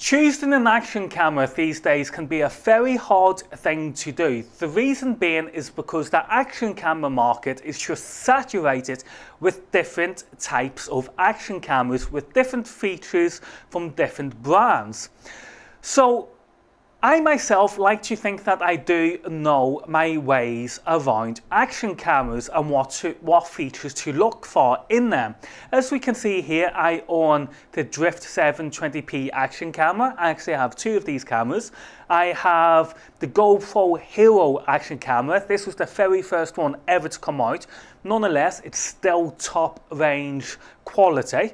Choosing an action camera these days can be a very hard thing to do. The reason being is because the action camera market is just saturated with different types of action cameras with different features from different brands. So I myself like to think that I do know my ways around action cameras and what features to look for in them. As we can see here, I own the Drift 720p action camera. I actually have two of these cameras. I have the GoPro Hero action camera. This was the very first one ever to come out. Nonetheless, it's still top range quality.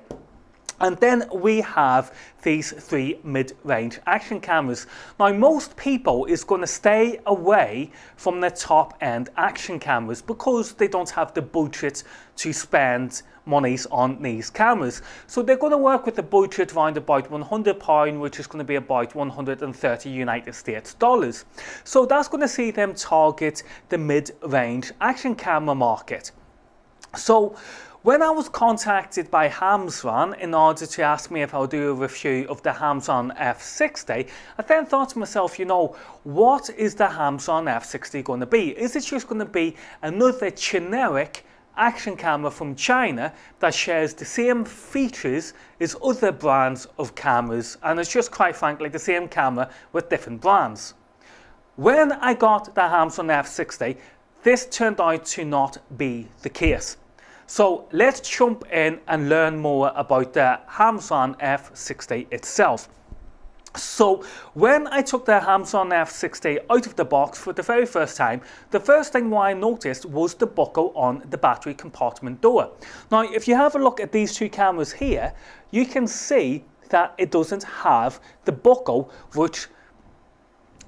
And then we have these three mid-range action cameras. Now, most people is going to stay away from the top-end action cameras because they don't have the budget to spend monies on these cameras. So they're going to work with a budget around about £100, which is going to be about 130 United States dollars. So that's going to see them target the mid-range action camera market. So when I was contacted by Hamzran in order to ask me if I'll do a review of the Hamzran F60, I then thought to myself, you know, what is the Hamzran F60 going to be? Is it just going to be another generic action camera from China that shares the same features as other brands of cameras, and it's just quite frankly the same camera with different brands? When I got the Hamzran F60, this turned out to not be the case. So let's jump in and learn more about the Hamzran F60 itself. So when I took the Hamzran F60 out of the box for the very first time, the first thing I noticed was the buckle on the battery compartment door. Now, if you have a look at these two cameras here, you can see that it doesn't have the buckle which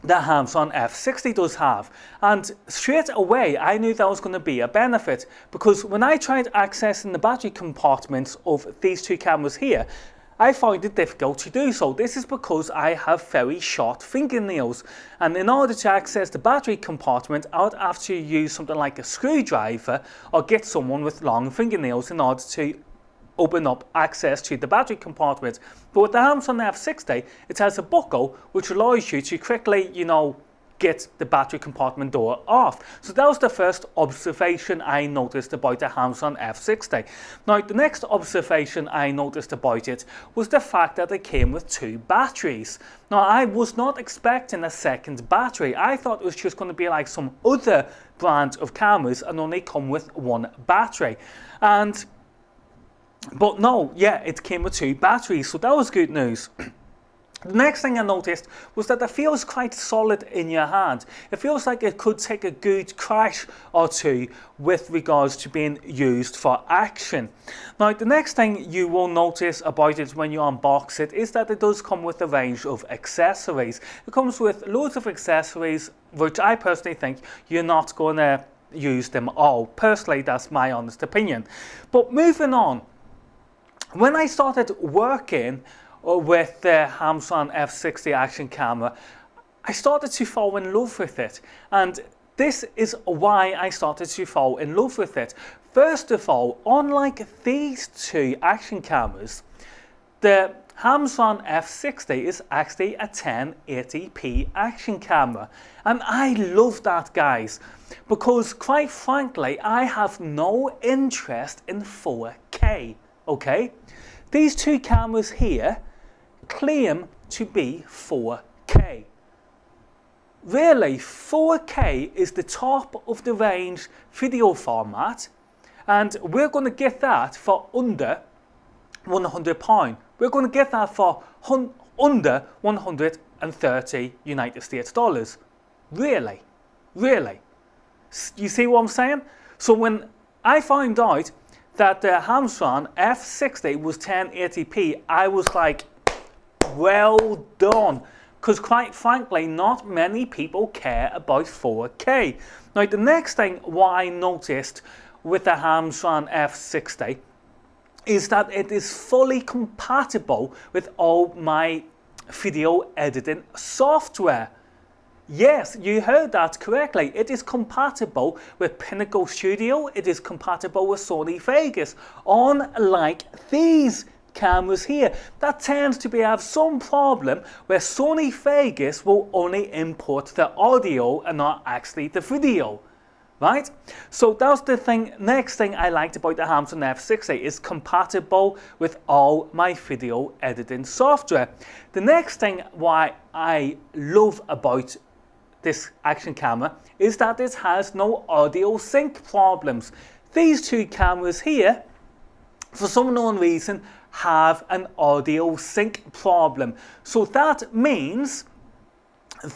the Hamzran F60 does have, and straight away I knew that was going to be a benefit, because when I tried accessing the battery compartments of these two cameras here, I found it difficult to do so. This is because I have very short fingernails, and in order to access the battery compartment I would have to use something like a screwdriver or get someone with long fingernails in order to open up access to the battery compartment. But with the Hamzran F60, it has a buckle which allows you to quickly, you know, get the battery compartment door off. So that was the first observation I noticed about the Hamzran F60. Now, the next observation I noticed about it was the fact that it came with two batteries. Now, I was not expecting a second battery. I thought it was just going to be like some other brand of cameras and only come with one battery. But no, yeah, it came with two batteries, so that was good news. The next thing I noticed was that it feels quite solid in your hand. It feels like it could take a good crash or two with regards to being used for action. Now, the next thing you will notice about it when you unbox it is that it does come with a range of accessories. It comes with loads of accessories, which I personally think you're not going to use them all. Personally, that's my honest opinion. But moving on, when I started working with the Hamzran F60 action camera, I started to fall in love with it. And this is why I started to fall in love with it. First of all, unlike these two action cameras, the Hamzran F60 is actually a 1080p action camera. And I love that, guys, because quite frankly, I have no interest in 4K. Okay, these two cameras here claim to be 4K. Really, 4K is the top of the range video format, and we're going to get that for under £100. We're going to get that for under 130 United States dollars. Really, really. You see what I'm saying? So when I found out that the Hamzran F60 was 1080p, I was like, well done, because quite frankly not many people care about 4K. Now, the next thing what I noticed with the Hamzran F60 is that it is fully compatible with all my video editing software. Yes, you heard that correctly. It is compatible with Pinnacle Studio. It is compatible with Sony Vegas. Unlike these cameras here that tends to have some problem where Sony Vegas will only import the audio and not actually the video. Right? So that's the thing. Next thing I liked about the Hamson F60 is compatible with all my video editing software. The next thing why I love about this action camera is that it has no audio sync problems. These two cameras here, for some unknown reason, have an audio sync problem. So that means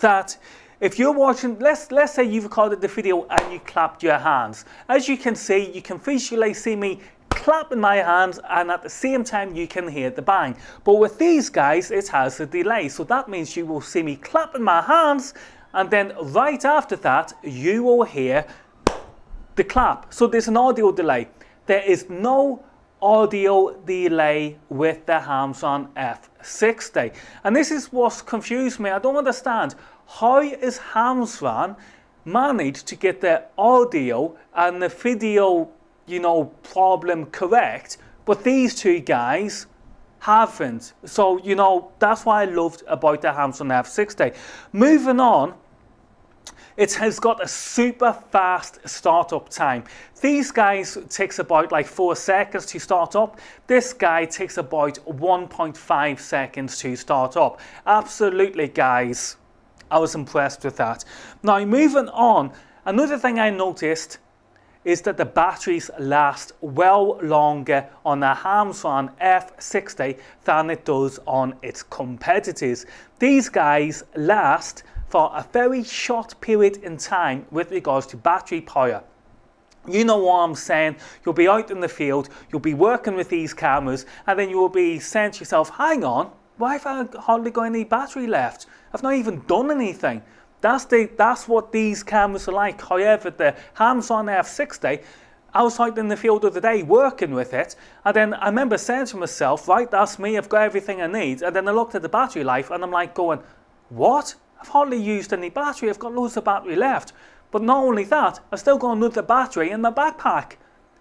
that if you're watching, let's say you recorded the video and you clapped your hands. As you can see, you can visually see me clapping my hands, and at the same time you can hear the bang. But with these guys, it has a delay. So that means you will see me clapping my hands, and then right after that, you will hear the clap. So there's an audio delay. There is no audio delay with the Hamson F60. And this is what's confused me. I don't understand. How is Hamson managed to get the audio and the video, problem correct, but these two guys haven't? So, that's what I loved about the Hamson F60. Moving on, it has got a super fast startup time. These guys takes about like 4 seconds to start up. This guy takes about 1.5 seconds to start up. Absolutely, guys. I was impressed with that. Now, moving on, another thing I noticed is that the batteries last well longer on the Hamson F60 than it does on its competitors. These guys last for a very short period in time with regards to battery power. You know what I'm saying? You'll be out in the field, you'll be working with these cameras, and then you will be saying to yourself, hang on, why have I hardly got any battery left? I've not even done anything. That's what these cameras are like. However, the Hamson F60, I was out in the field the other day working with it, and then I remember saying to myself, right, that's me, I've got everything I need. And then I looked at the battery life and I'm like going, what? I've hardly used any battery, I've got loads of battery left. But not only that, I've still got another battery in my backpack.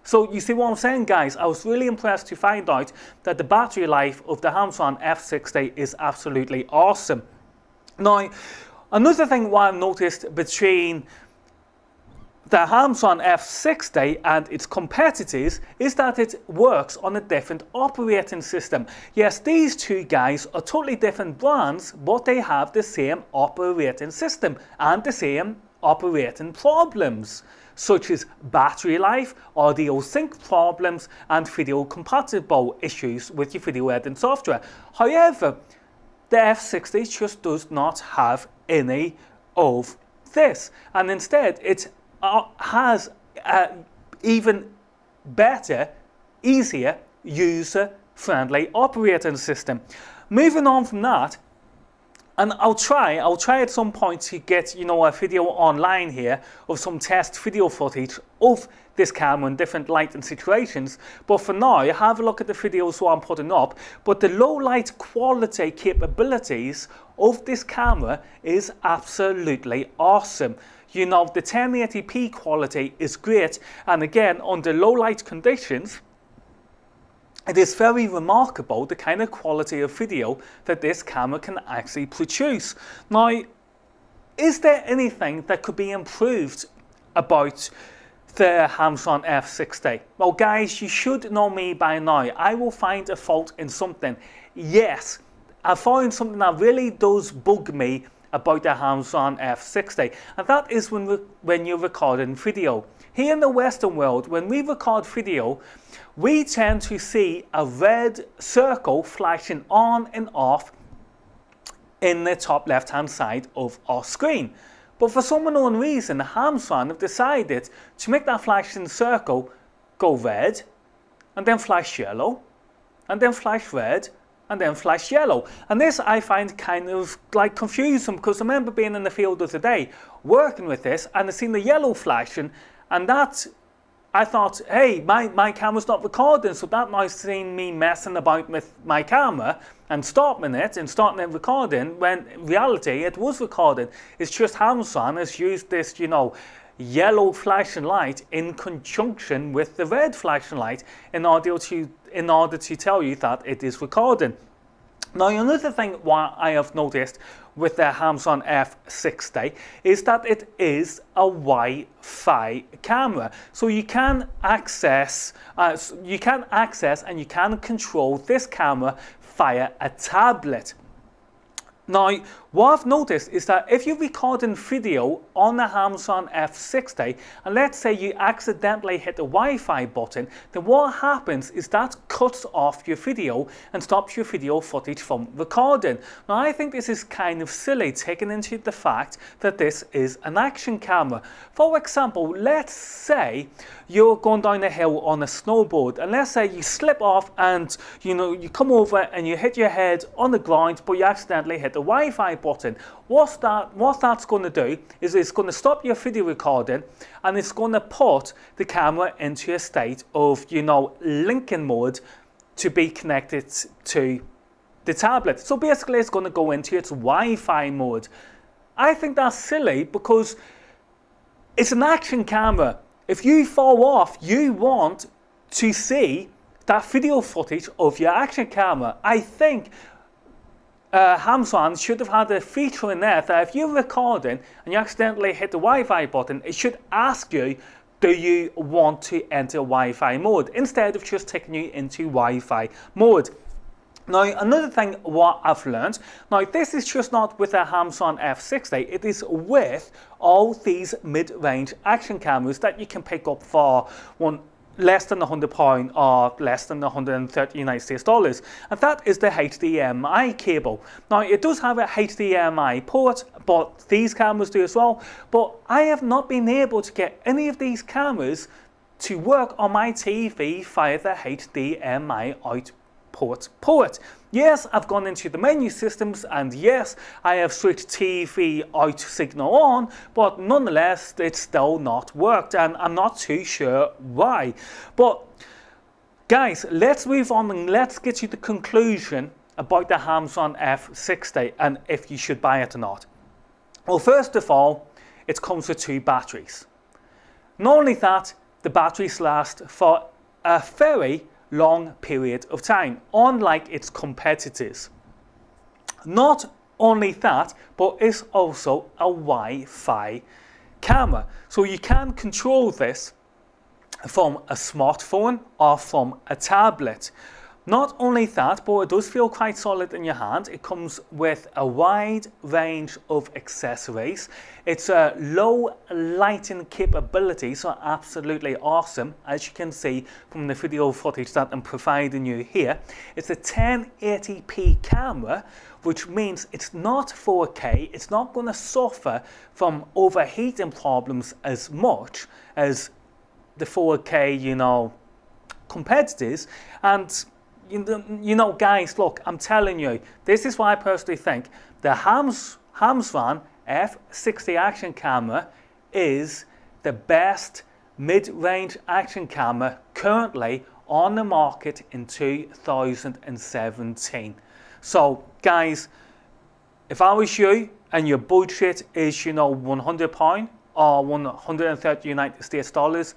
So you see what I'm saying, guys? I was really impressed to find out that the battery life of the Hamson F60 is absolutely awesome. Now, another thing what I've noticed between the Hamson F60 and its competitors is that it works on a different operating system. Yes, these two guys are totally different brands, but they have the same operating system and the same operating problems, such as battery life, audio sync problems, and video compatible issues with your video editing software. However, the F60 just does not have any of this, and instead it has an even better, easier, user-friendly operating system. Moving on from that, and I'll try at some point to get a video online here of some test video footage of this camera in different lighting situations. But for now, have a look at the videos what I'm putting up. But the low light quality capabilities of this camera is absolutely awesome. The 1080p quality is great, and again, under low light conditions, it is very remarkable the kind of quality of video that this camera can actually produce. Now, is there anything that could be improved about the Hamson F60? Well, guys, you should know me by now. I will find a fault in something. Yes, I found something that really does bug me about the Hamson F60, and that is when you're recording video. Here in the Western world, when we record video, we tend to see a red circle flashing on and off in the top left hand side of our screen. But for some unknown reason, Hamson have decided to make that flashing circle go red, and then flash yellow, and then flash red, and then flash yellow. And this I find kind of like confusing, because I remember being in the field the other day working with this, and I seen the yellow flashing, and that I thought, hey, my camera's not recording, so that might seem me messing about with my camera and stopping it recording, when in reality it was recording. It's just Hamson has used this, yellow flashing light in conjunction with the red flashing light in order to in order to tell you that it is recording. Now, another thing what I have noticed with the Hamsun F60 is that it is a Wi-Fi camera, so you can access and you can control this camera via a tablet. Now, what I've noticed is that if you're recording video on the Hamsun F60, and let's say you accidentally hit the Wi-Fi button, then what happens is that cuts off your video and stops your video footage from recording. Now, I think this is kind of silly, taking into the fact that this is an action camera. For example, let's say you're going down a hill on a snowboard, and let's say you slip off and you come over and you hit your head on the ground, but you accidentally hit the Wi-Fi button. What that's going to do is it's going to stop your video recording, and it's going to put the camera into a state of linking mode to be connected to the tablet. So basically it's going to go into its Wi-Fi mode. I think that's silly because it's an action camera. If you fall off, you want to see that video footage of your action camera. I think Hamsun should have had a feature in there that if you're recording and you accidentally hit the Wi-Fi button, it should ask you, do you want to enter Wi-Fi mode, instead of just taking you into Wi-Fi mode. Now, another thing what I've learned, now this is just not with the Hamsun F60, it is with all these mid-range action cameras that you can pick up for less than £100 or less than 130 United States dollars, and that is the HDMI cable. Now, it does have a HDMI port, but these cameras do as well, but I have not been able to get any of these cameras to work on my TV via the HDMI out port. Yes, I've gone into the menu systems, and yes, I have switched TV out signal on, but nonetheless it's still not worked, and I'm not too sure why. But guys, let's move on and let's get to the conclusion about the Hamsun F60 and if you should buy it or not. Well, first of all, it comes with 2 batteries. Not only that, the batteries last for a very long period of time, unlike its competitors. Not only that, but it's also a Wi-Fi camera, so you can control this from a smartphone or from a tablet. Not only that, but it does feel quite solid in your hand. It comes with a wide range of accessories. It's a low lighting capability, so absolutely awesome, as you can see from the video footage that I'm providing you here. It's a 1080p camera, which means it's not 4K. It's not going to suffer from overheating problems as much as the 4K, competitors. And guys, look, I'm telling you, this is why I personally think the Hamsun F60 action camera is the best mid-range action camera currently on the market in 2017. So guys, if I was you and your budget is £100 or 130 United States dollars,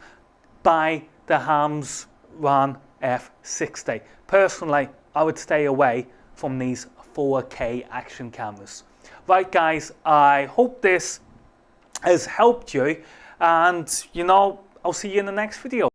buy the Hamsun F60. Personally, I would stay away from these 4K action cameras. Right guys, I hope this has helped you, and I'll see you in the next video.